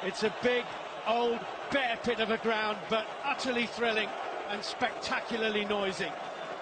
It's a big, old, bear pit of a ground, but utterly thrilling and spectacularly noisy.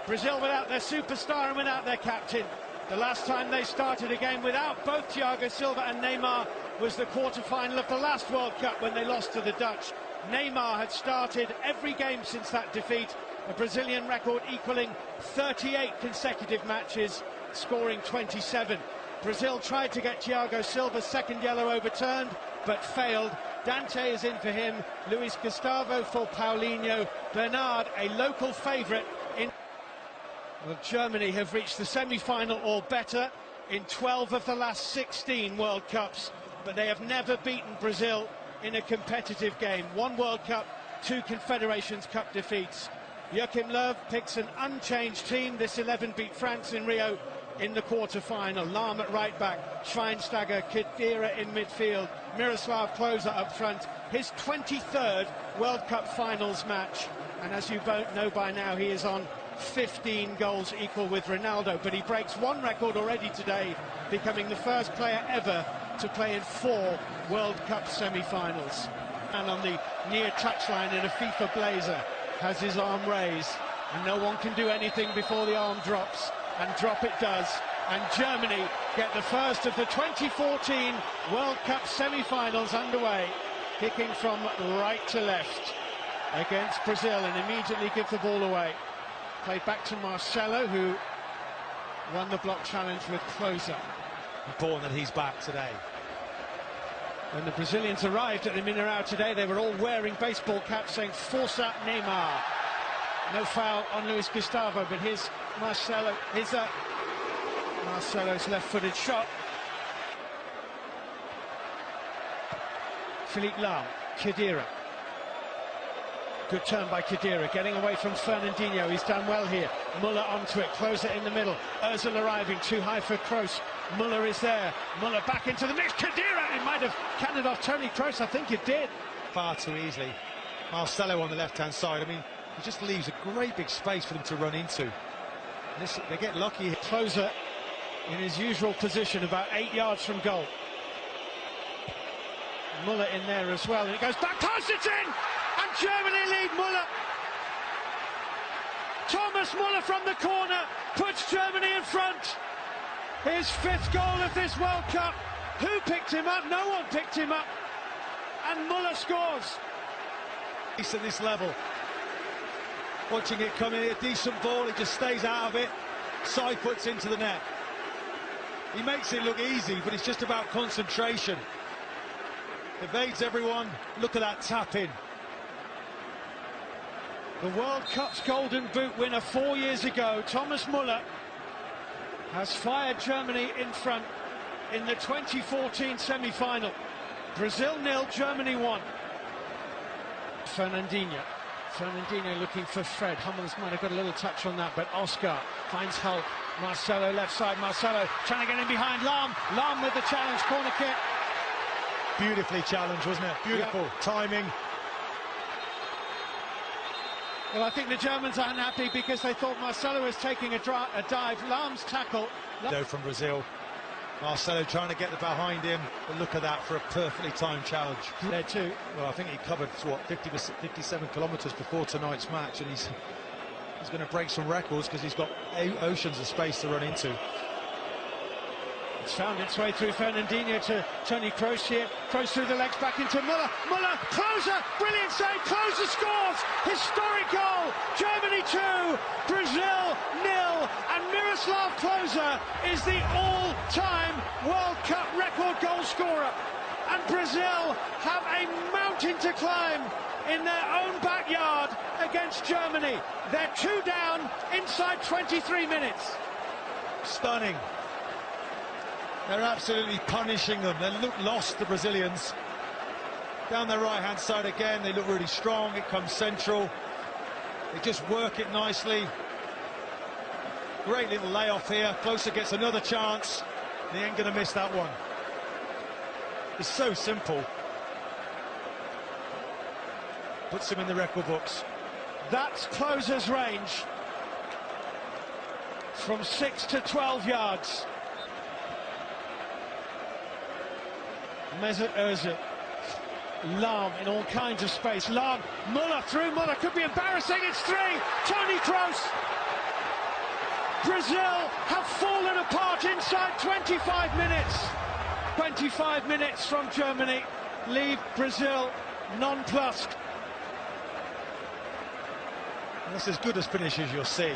Brazil without their superstar and without their captain. The last time they started a game without both Thiago Silva and Neymar was the quarter-final of the last World Cup when they lost to the Dutch. Neymar had started every game since that defeat, a Brazilian record equaling 38 consecutive matches, scoring 27. Brazil tried to get Thiago Silva's second yellow overturned, but failed. Dante is in for him, Luis Gustavo for Paulinho, Bernard, a local favourite in... Well, Germany have reached the semi-final or better in 12 of the last 16 World Cups, but they have never beaten Brazil in a competitive game. One World Cup, 2 Confederations Cup defeats. Joachim Löw picks an unchanged team. This 11 beat France in Rio in the quarter-final. Lahm at right-back, Schweinsteiger, Khedira in midfield, Miroslav Klose up front. His 23rd World Cup finals match, and as you both know by now, he is on 15 goals, equal with Ronaldo, but he breaks one record already today, becoming the first player ever to play in 4 World Cup semi-finals. And on the near touchline in a FIFA blazer, has his arm raised, and no one can do anything before the arm drops, and drop it does, and Germany get the first of the 2014 World Cup semi-finals underway, kicking from right to left against Brazil, and immediately give the ball away. Played back to Marcelo, who won the block challenge with Klose. Important that he's back today. When the Brazilians arrived at the Mineirão today, they were all wearing baseball caps saying Força Neymar. No foul on Luis Gustavo, but here's Marcelo. Here's Marcelo's left-footed shot. Philippe Lahm, Khedira. Good turn by Khedira, getting away from Fernandinho. He's done well here. Muller onto it, Klose in the middle. Ozil arriving, too high for Kroos. Muller is there. Muller back into the mix. Khedira, it might have cannoned off Toni Kroos. I think it did. Far too easily. Marcelo on the left-hand side. I mean, he just leaves a great big space for them to run into. They get lucky. Klose in his usual position, about 8 yards from goal. Muller in there as well, and it goes back close, it's in! And Germany lead. Muller. Thomas Muller from the corner puts Germany in front. His 5th goal of this World Cup. Who picked him up? No one picked him up. And Muller scores. At this level. Watching it come in, a decent ball, he just stays out of it. Side puts into the net. He makes it look easy, but it's just about concentration. Evades everyone. Look at that tap in. The World Cup's Golden Boot winner 4 years ago, Thomas Muller, has fired Germany in front in the 2014 semi-final. Brazil 0, Germany 1. Fernandinho looking for Fred. Hummels might have got a little touch on that, but Oscar finds help. Marcelo left side. Marcelo trying to get in behind Lahm. Lahm with the challenge, corner kick. Beautifully challenged, wasn't it? Beautiful timing. Well, I think the Germans are unhappy because they thought Marcelo was taking a dive. Lahm's tackle. No, from Brazil. Marcelo trying to get behind him, but look at that for a perfectly timed challenge. There too. Well, I think he covered, what, 57 kilometres before tonight's match, and he's going to break some records because he's got oceans of space to run into. It's found its way through Fernandinho to Toni Kroos here. Kroos through the legs back into Muller. Muller, Klose, brilliant save. Klose scores. Historic goal. Germany 2, Brazil 0. And Miroslav Klose is the all-time World Cup record goal scorer. And Brazil have a mountain to climb in their own backyard against Germany. They're 2 down inside 23 minutes. Stunning. They're absolutely punishing them. They look lost, the Brazilians. Down their right-hand side again, they look really strong. It comes central. They just work it nicely. Great little layoff here. Klose gets another chance. They ain't going to miss that one. It's so simple. Puts him in the record books. That's Klose's range. From 6 to 12 yards. Mesut Ozil. Lahm in all kinds of space. Lahm, Muller through. Muller could be embarrassing. It's 3. Toni Kroos. Brazil have fallen apart inside 25 minutes. 25 minutes from Germany leave Brazil nonplussed. That's as good as finish as you'll see.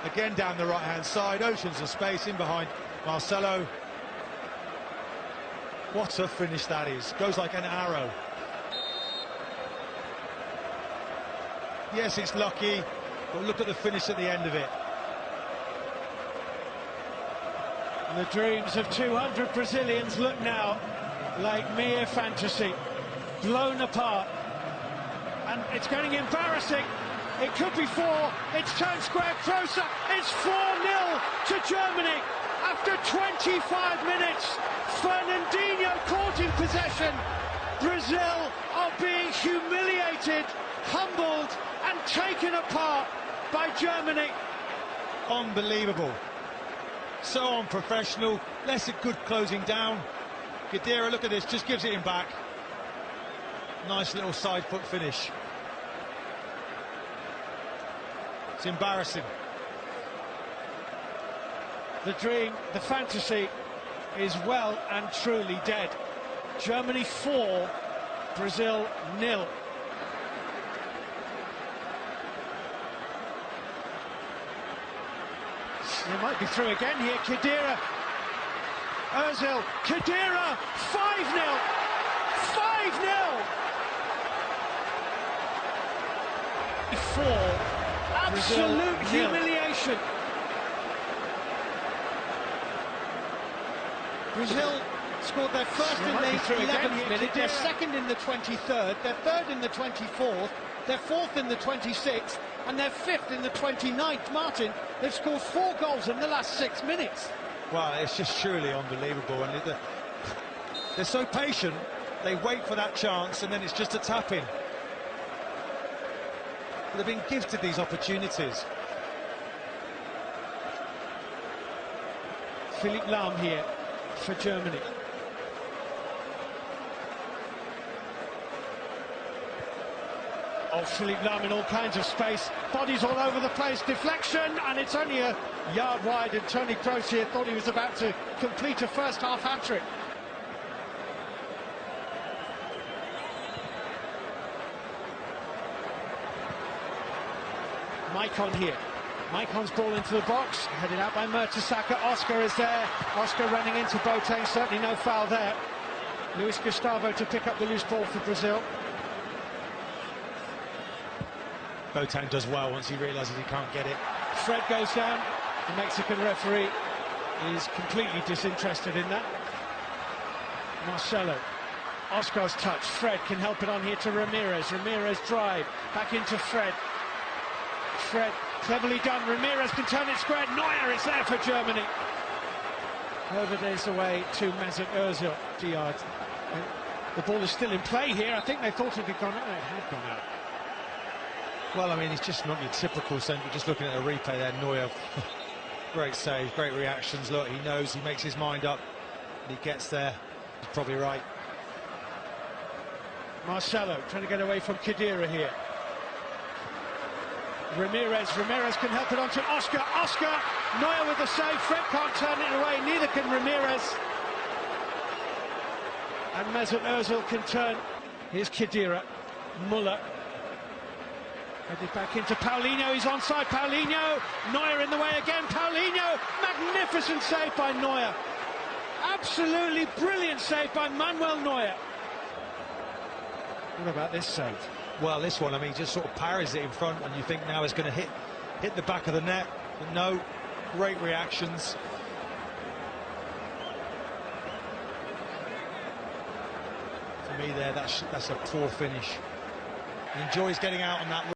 Again down the right-hand side, oceans of space in behind Marcelo. What a finish that is. Goes like an arrow. Yes, it's lucky, but look at the finish at the end of it. And the dreams of 200 Brazilians look now like mere fantasy, blown apart. And it's getting embarrassing. It could be 4. It's turned square closer. It's 4-0 to Germany. After 25 minutes, Fernandinho caught in possession. Brazil are being humiliated, humbled and taken apart by Germany. Unbelievable. So unprofessional. Less a good closing down. Khedira, look at this, just gives it him back. Nice little side foot finish. It's embarrassing. The dream, the fantasy is well and truly dead. Germany 4, Brazil 0. They might be through again here. Khedira, Özil, Khedira, 5-0. 5-0. 4. Absolute humiliation. Brazil scored their first in the 11th minute, their second in the 23rd, their third in the 24th, their fourth in the 26th, and their fifth in the 29th. Martin, they've scored 4 goals in the last 6 minutes. Well, it's just truly unbelievable. And they're so patient, they wait for that chance, and then it's just a tap-in. They've been gifted these opportunities. Philipp Lahm here for Germany. Oh, Philipp Lahm in all kinds of space, bodies all over the place, deflection, and it's only a yard wide, and Toni Kroos here thought he was about to complete a first-half hat-trick. Maicon here. Maicon's ball into the box, headed out by Mertesacker. Oscar is there. Oscar running into Boateng, certainly no foul there. Luis Gustavo to pick up the loose ball for Brazil. Boateng does well once he realises he can't get it. Fred goes down. The Mexican referee is completely disinterested in that. Marcelo. Oscar's touch. Fred can help it on here to Ramirez. Ramirez drive. Back into Fred. Fred, cleverly done. Ramirez can turn it square. Neuer is there for Germany. Over this away to Mesut Ozil. The ball is still in play here. I think they thought it had gone out. It had gone out. Well, I mean, it's just not your typical centre. Just looking at the replay there, Neuer. Great save, great reactions. Look, he knows, he makes his mind up. And he gets there. He's probably right. Marcelo trying to get away from Khedira here. Ramirez can help it on to Oscar. Oscar, Neuer with the save. Fred can't turn it away, neither can Ramirez. And Mesut Ozil can turn. Here's Khedira. Muller. Headed back into Paulinho, he's onside. Paulinho, Neuer in the way again. Paulinho, magnificent save by Neuer. Absolutely brilliant save by Manuel Neuer. What about this save? Well, this one, I mean, he just sort of parries it in front, and you think now it's going to hit the back of the net, but no, great reactions. For me there, that's a poor finish. He enjoys getting out on that